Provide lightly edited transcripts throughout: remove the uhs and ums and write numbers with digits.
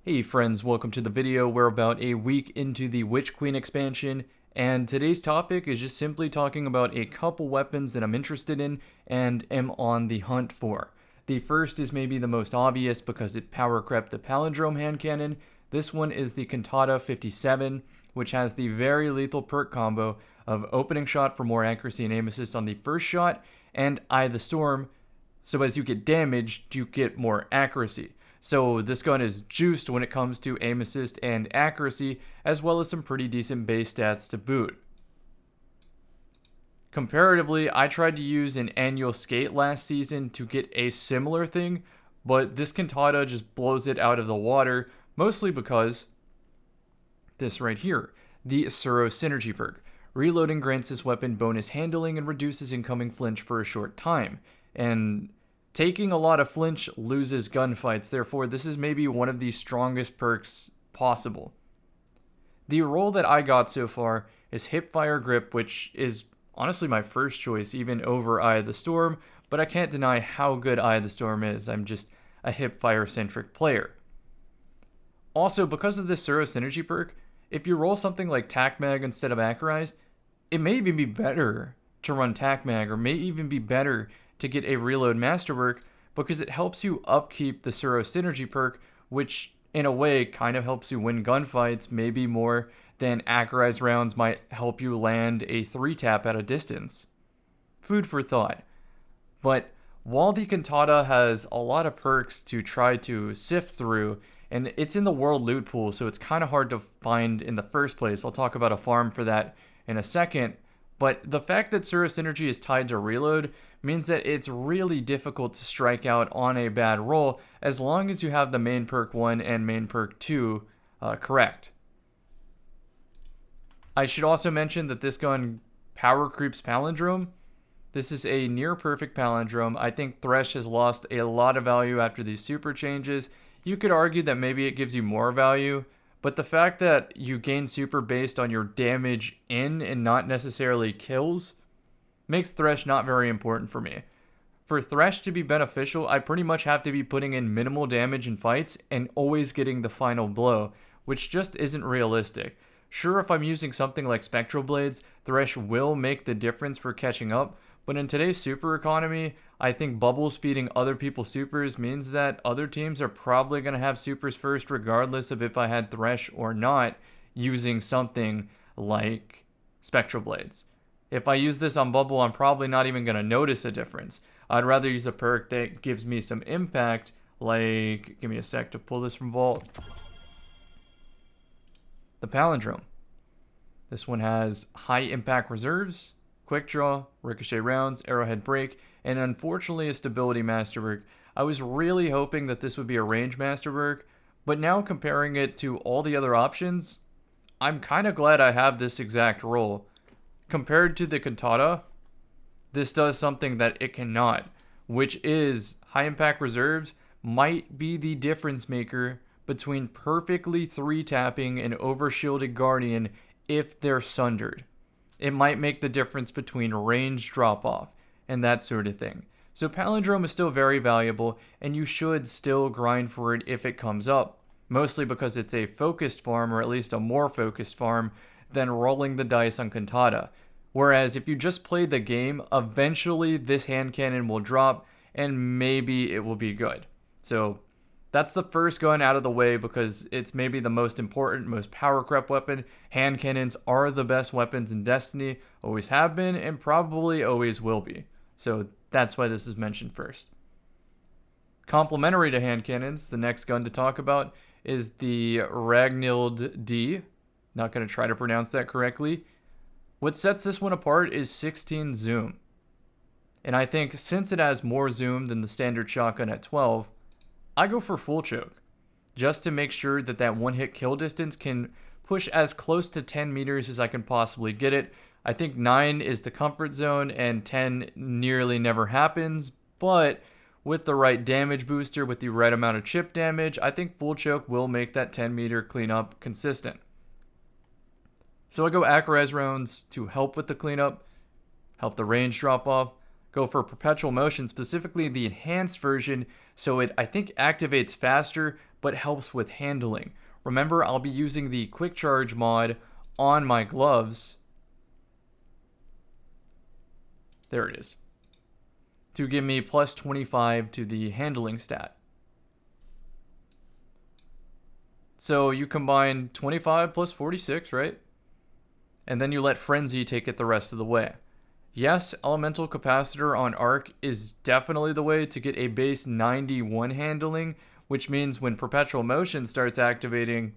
Hey friends, welcome to the video. We're about a week into the Witch Queen expansion, and today's topic is just simply talking about a couple weapons that I'm interested in and am on the hunt for. The first is maybe the most obvious because it power crept the Palindrome hand cannon. This one is the Cantata 57, which has the very lethal perk combo of opening shot for more accuracy and aim assist on the first shot, and Eye the Storm, so as you get damaged, you get more accuracy. So this gun is juiced when it comes to aim assist and accuracy, as well as some pretty decent base stats to boot. Comparatively, I tried to use an annual skate last season to get a similar thing, but this Cantata just blows it out of the water, mostly because this right here, the Suro Synergy perk. Reloading grants this weapon bonus handling and reduces incoming flinch for a short time, and taking a lot of flinch loses gunfights, therefore this is maybe one of the strongest perks possible. The role that I got so far is Hipfire Grip, which is honestly my first choice, even over Eye of the Storm, but I can't deny how good Eye of the Storm is. I'm just a Hipfire-centric player. Also, because of this Suro Synergy perk, if you roll something like Tac Mag instead of Accurized, it may even be better to run Tac Mag, or may even be better to get a Reload Masterwork, because it helps you upkeep the Suro Synergy perk, which in a way kind of helps you win gunfights, maybe more than Accurized rounds might help you land a 3-tap at a distance. Food for thought. But while the Cantata has a lot of perks to try to sift through, and it's in the world loot pool, so it's kind of hard to find in the first place. I'll talk about a farm for that in a second. But the fact that Suro Synergy is tied to reload means that it's really difficult to strike out on a bad roll as long as you have the main perk 1 and main perk 2 correct. I should also mention that this gun power creeps Palindrome. This is a near perfect Palindrome. I think Thresh has lost a lot of value after these super changes. You could argue that maybe it gives you more value, but the fact that you gain super based on your damage in and not necessarily kills makes Thresh not very important for me. For Thresh to be beneficial, I pretty much have to be putting in minimal damage in fights and always getting the final blow, which just isn't realistic. Sure, if I'm using something like Spectral Blades, Thresh will make the difference for catching up, but in today's super economy, I think bubbles feeding other people's supers means that other teams are probably going to have supers first regardless of if I had Thresh or not, using something like Spectral Blades. If I use this on bubble, I'm probably not even going to notice a difference. I'd rather use a perk that gives me some impact, like, give me a sec to pull this from Vault. The Palindrome. This one has high impact reserves, quick draw, ricochet rounds, arrowhead break, and unfortunately a stability masterwork. I was really hoping that this would be a range masterwork, but now comparing it to all the other options, I'm kind of glad I have this exact role. Compared to the Cantata, this does something that it cannot, which is high impact reserves might be the difference maker between perfectly 3-tapping an overshielded Guardian if they're sundered. It might make the difference between range drop-off and that sort of thing. So Palindrome is still very valuable, and you should still grind for it if it comes up, mostly because it's a focused farm, or at least a more focused farm, than rolling the dice on Cantata. Whereas if you just play the game, eventually this hand cannon will drop, and maybe it will be good. So that's the first gun out of the way because it's maybe the most important, most power crept weapon. Hand cannons are the best weapons in Destiny, always have been, and probably always will be. So that's why this is mentioned first. Complementary to hand cannons, the next gun to talk about is the Ragnhild-D. Not going to try to pronounce that correctly. What sets this one apart is 16 zoom. And I think since it has more zoom than the standard shotgun at 12, I go for full choke, just to make sure that that one-hit kill distance can push as close to 10 meters as I can possibly get it. I think 9 is the comfort zone, and 10 nearly never happens, but with the right damage booster, with the right amount of chip damage, I think full choke will make that 10-meter cleanup consistent. So I go Accurized rounds to help with the cleanup, help the range drop off, go for perpetual motion, specifically the enhanced version, so it, I think, activates faster, but helps with handling. Remember, I'll be using the quick charge mod on my gloves. There it is. To give me plus 25 to the handling stat. So you combine 25 plus 46, right? And then you let Frenzy take it the rest of the way. Yes, Elemental Capacitor on Arc is definitely the way to get a base 91 handling, which means when Perpetual Motion starts activating,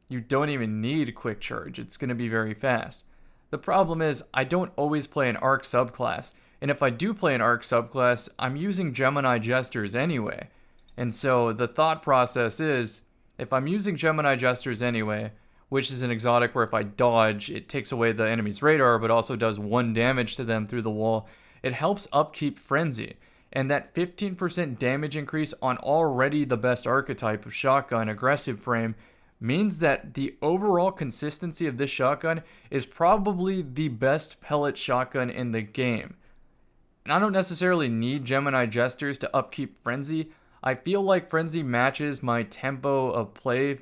you don't even need Quick Charge. It's going to be very fast. The problem is, I don't always play an Arc subclass, and if I do play an Arc subclass, I'm using Gemini Jesters anyway. And so the thought process is, if I'm using Gemini Jesters anyway, which is an exotic where if I dodge, it takes away the enemy's radar, but also does 1 damage to them through the wall, it helps upkeep Frenzy. And that 15% damage increase on already the best archetype of shotgun, aggressive frame, means that the overall consistency of this shotgun is probably the best pellet shotgun in the game. And I don't necessarily need Gemini Jesters to upkeep Frenzy. I feel like Frenzy matches my tempo of play.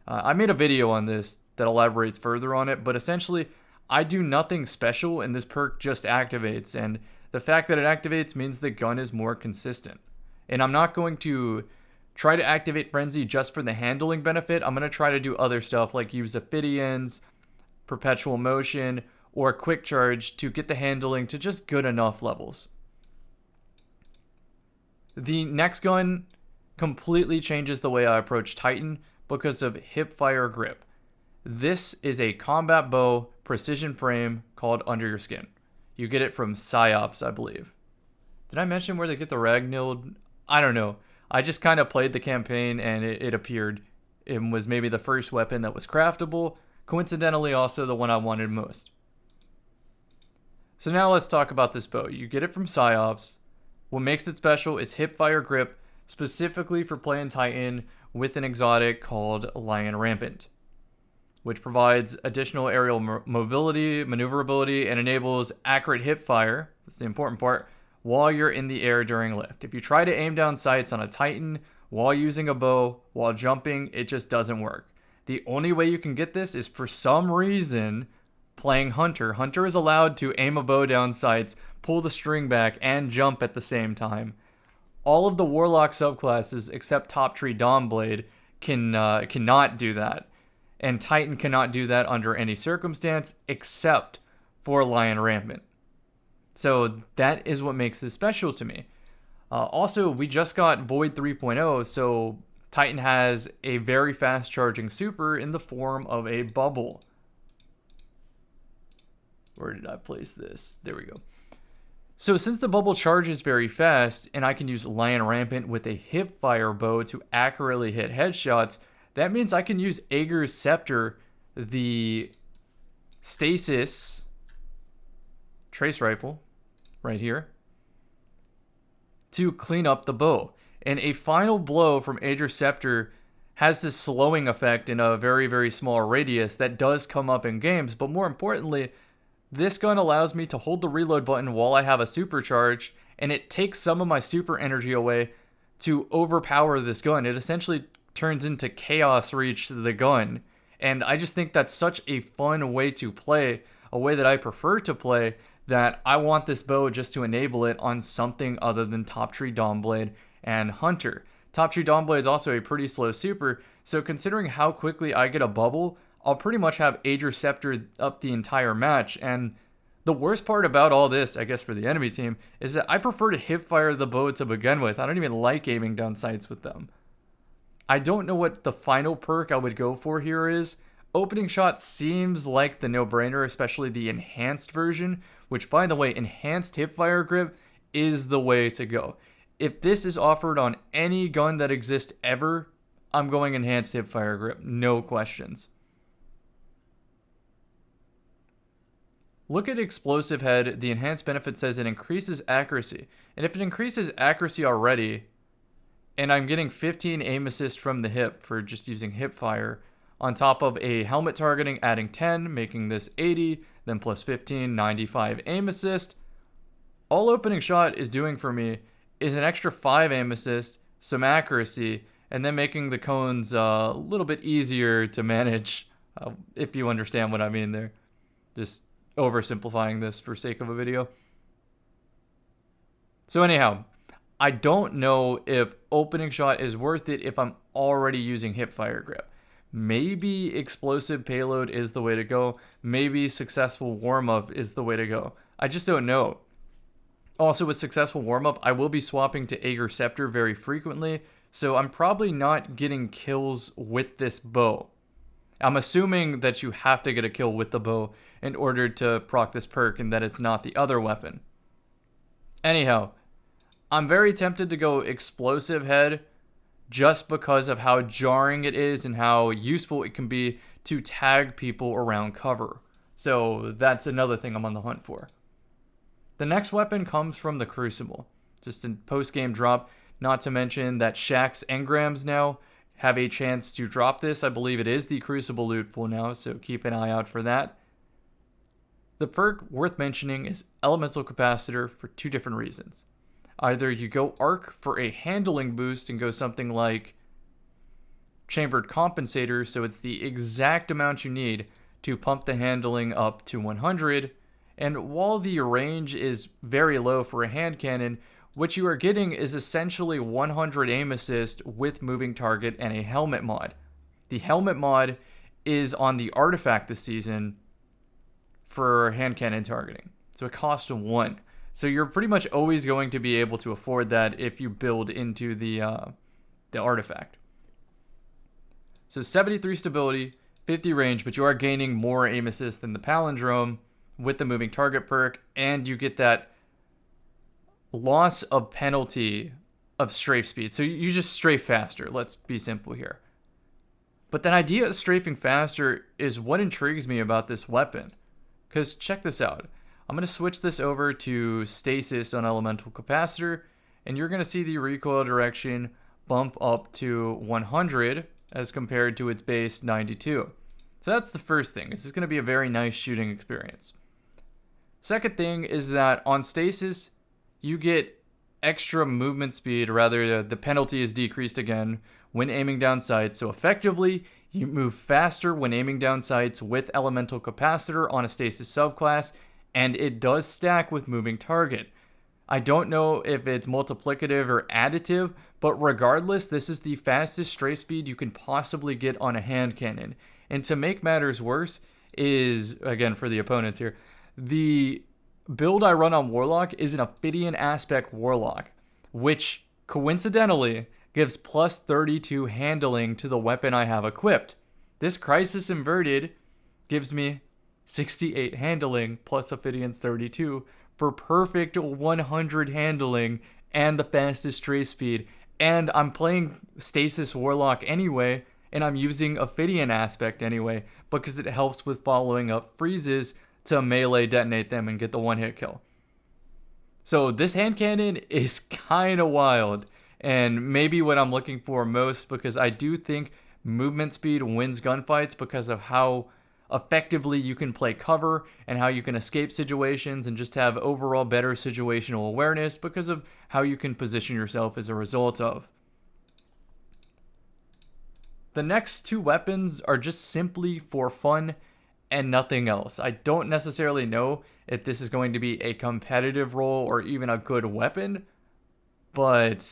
I made a video on this that elaborates further on it, but essentially, I do nothing special and this perk just activates, and the fact that it activates means the gun is more consistent. And I'm not going to try to activate Frenzy just for the handling benefit. I'm going to try to do other stuff like use Ophidians, Perpetual Motion, or Quick Charge to get the handling to just good enough levels. The next gun completely changes the way I approach Titan because of Hipfire Grip. This is a combat bow precision frame called Under Your Skin. You get it from Psyops, I believe. Did I mention where they get the Ragnhild? I don't know. I just kind of played the campaign and it appeared. It was maybe the first weapon that was craftable. Coincidentally, also the one I wanted most. So now let's talk about this bow. You get it from Psyops. What makes it special is Hipfire Grip, specifically for playing Titan with an exotic called Lion Rampant, which provides additional aerial mobility, maneuverability, and enables accurate hipfire, that's the important part, while you're in the air during lift. If you try to aim down sights on a Titan while using a bow, while jumping, it just doesn't work. The only way you can get this is for some reason playing Hunter. Hunter is allowed to aim a bow down sights, pull the string back, and jump at the same time. All of the Warlock subclasses except Top Tree Dawnblade cannot do that. And Titan cannot do that under any circumstance except for Lion Rampant. So that is what makes this special to me. Also, we just got Void 3.0, so Titan has a very fast charging super in the form of a bubble. Where did I place this? There we go. So since the bubble charges very fast, and I can use Lion Rampant with a hipfire bow to accurately hit headshots, that means I can use Aegir's Scepter, the stasis trace rifle, right here, to clean up the bow. And a final blow from Aegir's Scepter has this slowing effect in a very, very small radius that does come up in games, but more importantly, this gun allows me to hold the reload button while I have a supercharge, and it takes some of my super energy away to overpower this gun. It essentially turns into Chaos Reach the gun, and I just think that's such a fun way to play, a way that I prefer to play, that I want this bow just to enable it on something other than Top Tree Dawnblade and Hunter. Top Tree Dawnblade is also a pretty slow super, so considering how quickly I get a bubble, I'll pretty much have Aegir's Scepter up the entire match. And the worst part about all this, I guess for the enemy team, is that I prefer to hipfire the bow to begin with. I don't even like aiming down sights with them. I don't know what the final perk I would go for here is. Opening shot seems like the no-brainer, especially the enhanced version, which, by the way, enhanced hipfire grip is the way to go. If this is offered on any gun that exists ever, I'm going enhanced hipfire grip, no questions. Look at Explosive Head. The enhanced benefit says it increases accuracy. And if it increases accuracy already, and I'm getting 15 aim assist from the hip for just using hip fire, on top of a helmet targeting adding 10, making this 80, then plus 15, 95 aim assist, all opening shot is doing for me is an extra 5 aim assist, some accuracy, and then making the cones a little bit easier to manage, if you understand what I mean there. Just oversimplifying this for sake of a video. So anyhow, I don't know if opening shot is worth it if I'm already using hip fire grip. Maybe explosive payload is the way to go. Maybe successful warm-up is the way to go. I just don't know. Also, with successful warm-up, I will be swapping to Aegir Scepter very frequently, so I'm probably not getting kills with this bow. I'm assuming that you have to get a kill with the bow in order to proc this perk and that it's not the other weapon. Anyhow, I'm very tempted to go explosive head just because of how jarring it is and how useful it can be to tag people around cover. So that's another thing I'm on the hunt for. The next weapon comes from the Crucible. Just a post-game drop, not to mention that Shaxx engrams now have a chance to drop this. I believe it is the Crucible loot pool now, so keep an eye out for that. The perk worth mentioning is Elemental Capacitor for two different reasons. Either you go Arc for a handling boost and go something like Chambered Compensator, so it's the exact amount you need to pump the handling up to 100, and while the range is very low for a hand cannon, what you are getting is essentially 100 aim assist with moving target and a helmet mod. The helmet mod is on the artifact this season for hand cannon targeting, so it costs 1. So you're pretty much always going to be able to afford that if you build into the artifact. So 73 stability, 50 range, but you are gaining more aim assist than the Palindrome with the moving target perk, and you get that loss of penalty of strafe speed. So you just strafe faster. Let's be simple here. But that idea of strafing faster is what intrigues me about this weapon. Because check this out. I'm going to switch this over to Stasis on Elemental Capacitor, and you're going to see the recoil direction bump up to 100 as compared to its base 92. So that's the first thing. This is going to be a very nice shooting experience. Second thing is that on Stasis, you get extra movement speed, rather the penalty is decreased again when aiming down sights. So effectively, you move faster when aiming down sights with Elemental Capacitor on a Stasis subclass, and it does stack with moving target. I don't know if it's multiplicative or additive, but regardless, this is the fastest strafe speed you can possibly get on a hand cannon. And to make matters worse is, again for the opponents here, the build I run on Warlock is an Ophidian Aspect Warlock, which coincidentally gives plus 32 handling to the weapon I have equipped. This Crisis Inverted gives me 68 handling plus Ophidian's 32 for perfect 100 handling and the fastest strafe speed. And I'm playing Stasis Warlock anyway, and I'm using Ophidian Aspect anyway because it helps with following up freezes to melee detonate them and get the one-hit kill. So this hand cannon is kind of wild, and maybe what I'm looking for most, because I do think movement speed wins gunfights because of how effectively you can play cover and how you can escape situations and just have overall better situational awareness because of how you can position yourself as a result of. The next two weapons are just simply for fun and nothing else. I don't necessarily know if this is going to be a competitive role or even a good weapon, but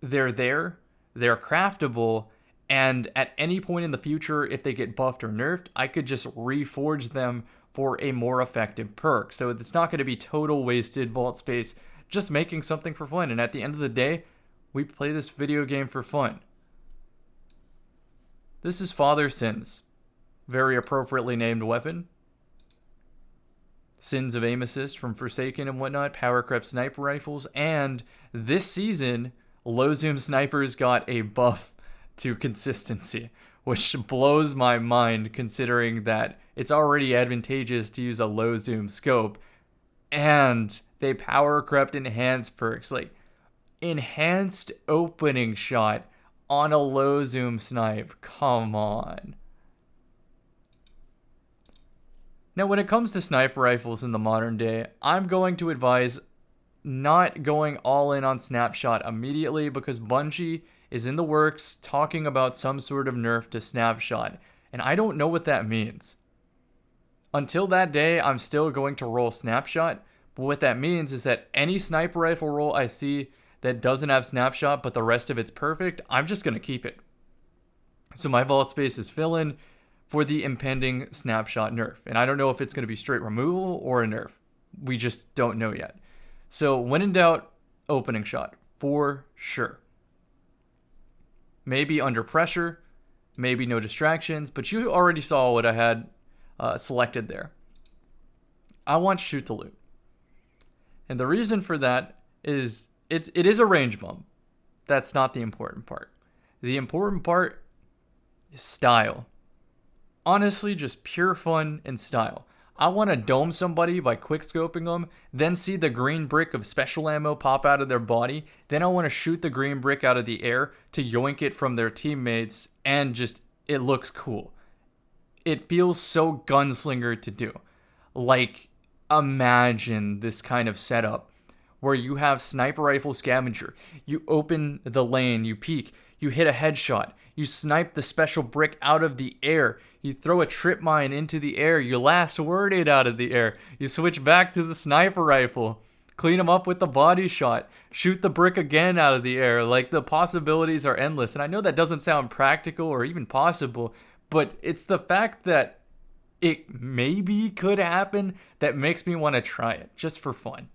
they're there, they're craftable, and at any point in the future, if they get buffed or nerfed, I could just reforge them for a more effective perk. So it's not going to be total wasted vault space, just making something for fun. And at the end of the day, we play this video game for fun. This is Father Sins. Very appropriately named weapon. Sins of Aim Assist from Forsaken and whatnot, Power Crept Sniper Rifles, and this season, low zoom snipers got a buff to consistency, which blows my mind considering that it's already advantageous to use a low zoom scope, and they power crept enhanced perks, like enhanced opening shot on a low zoom snipe. Come on. Now, when it comes to sniper rifles in the modern day, I'm going to advise not going all in on Snapshot immediately because Bungie is in the works talking about some sort of nerf to snapshot, and I don't know what that means. Until that day, I'm still going to roll snapshot, but what that means is that any sniper rifle roll I see that doesn't have snapshot but the rest of it's perfect, I'm just going to keep it. So my vault space is filling for the impending snapshot nerf, and I don't know if it's going to be straight removal or a nerf. We just don't know yet. So when in doubt, opening shot for sure. Maybe under pressure, maybe no distractions, but you already saw what I had selected there. I want shoot to loot. And the reason for that is it is a range bump. That's not the important part. The important part is style. Honestly, just pure fun and style. I want to dome somebody by quickscoping them, then see the green brick of special ammo pop out of their body. Then I want to shoot the green brick out of the air to yoink it from their teammates, and just, it looks cool. It feels so gunslinger to do. Like, imagine this kind of setup where you have sniper rifle scavenger. You open the lane, you peek, you hit a headshot, you snipe the special brick out of the air, you throw a trip mine into the air, you last word it out of the air, you switch back to the sniper rifle, clean them up with the body shot, shoot the brick again out of the air. Like, the possibilities are endless. And I know that doesn't sound practical or even possible, but it's the fact that it maybe could happen that makes me want to try it just for fun.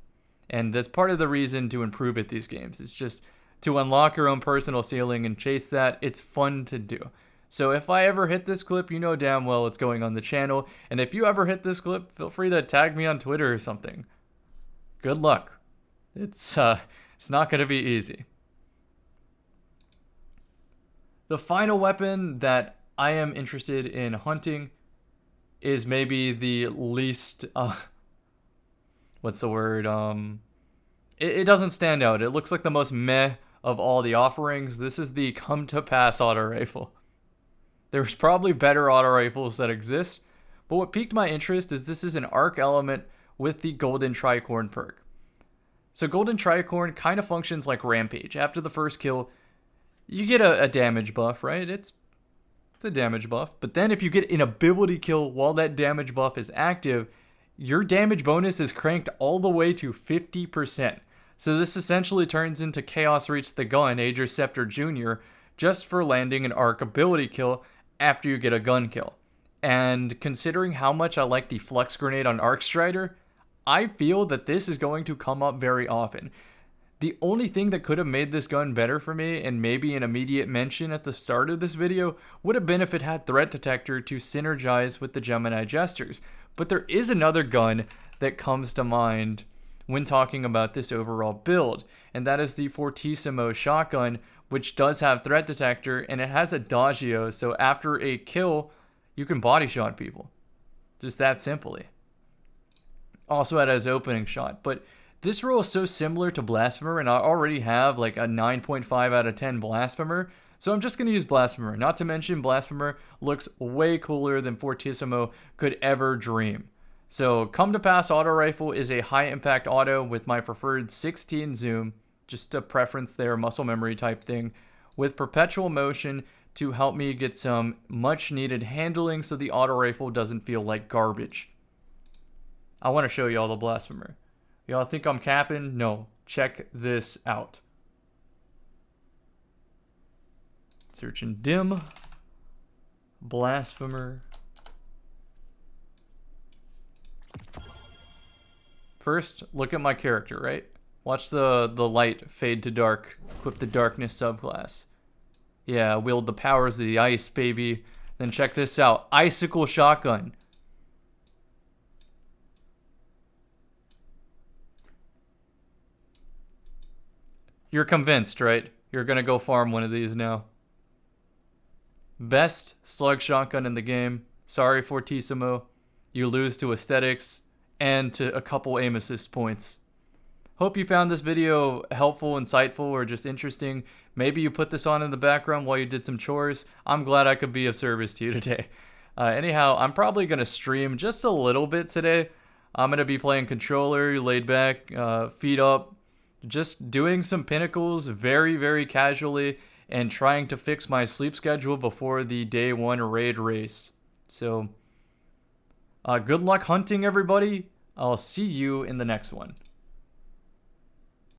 And that's part of the reason to improve at these games. It's just to unlock your own personal ceiling and chase that. It's fun to do. So if I ever hit this clip, you know damn well it's going on the channel. And if you ever hit this clip, feel free to tag me on Twitter or something. Good luck. It's not going to be easy. The final weapon that I am interested in hunting is maybe the least what's the word? It doesn't stand out. It looks like the most meh of all the offerings. This is the Come to Pass auto rifle. There's probably better auto rifles that exist, but what piqued my interest is this is an arc element with the Golden Tricorn perk. So Golden Tricorn kind of functions like Rampage. After the first kill, you get a damage buff, right? It's a damage buff. But then if you get an ability kill while that damage buff is active, your damage bonus is cranked all the way to 50%. So this essentially turns into Chaos Reach the Gun, Aegir Scepter Jr., just for landing an arc ability kill after you get a gun kill. And considering how much I like the Flux Grenade on Arc Strider, I feel that this is going to come up very often. The only thing that could have made this gun better for me, and maybe an immediate mention at the start of this video, would have been if it had Threat Detector to synergize with the Gemini Jesters. But there is another gun that comes to mind when talking about this overall build, and that is the Fortissimo shotgun, which does have Threat Detector, and it has Adagio, so after a kill, you can body shot people. Just that simply. Also it has opening shot, but this role is so similar to Blasphemer, and I already have like a 9.5 out of 10 Blasphemer, so I'm just going to use Blasphemer. Not to mention, Blasphemer looks way cooler than Fortissimo could ever dream. So Come to Pass auto rifle is a high impact auto with my preferred 16 zoom, just a preference there, muscle memory type thing, with perpetual motion to help me get some much needed handling so the auto rifle doesn't feel like garbage. I want to show y'all the Blasphemer. Y'all think I'm capping? No. Check this out. Search in dim. Blasphemer. First, look at my character, right? Watch the light fade to dark. Equip the darkness subclass. Yeah, wield the powers of the ice, baby. Then check this out. Icicle shotgun. You're convinced, right? You're gonna go farm one of these now. Best slug shotgun in the game. Sorry, Fortissimo. You lose to aesthetics and to a couple aim assist points. Hope you found this video helpful, insightful, or just interesting. Maybe you put this on in the background while you did some chores. I'm glad I could be of service to you today. Anyhow, I'm probably going to stream just a little bit today. I'm going to be playing controller, laid back, feet up, just doing some pinnacles very, very casually. and trying to fix my sleep schedule before the day 1 raid race. So, good luck hunting, everybody. I'll see you in the next one.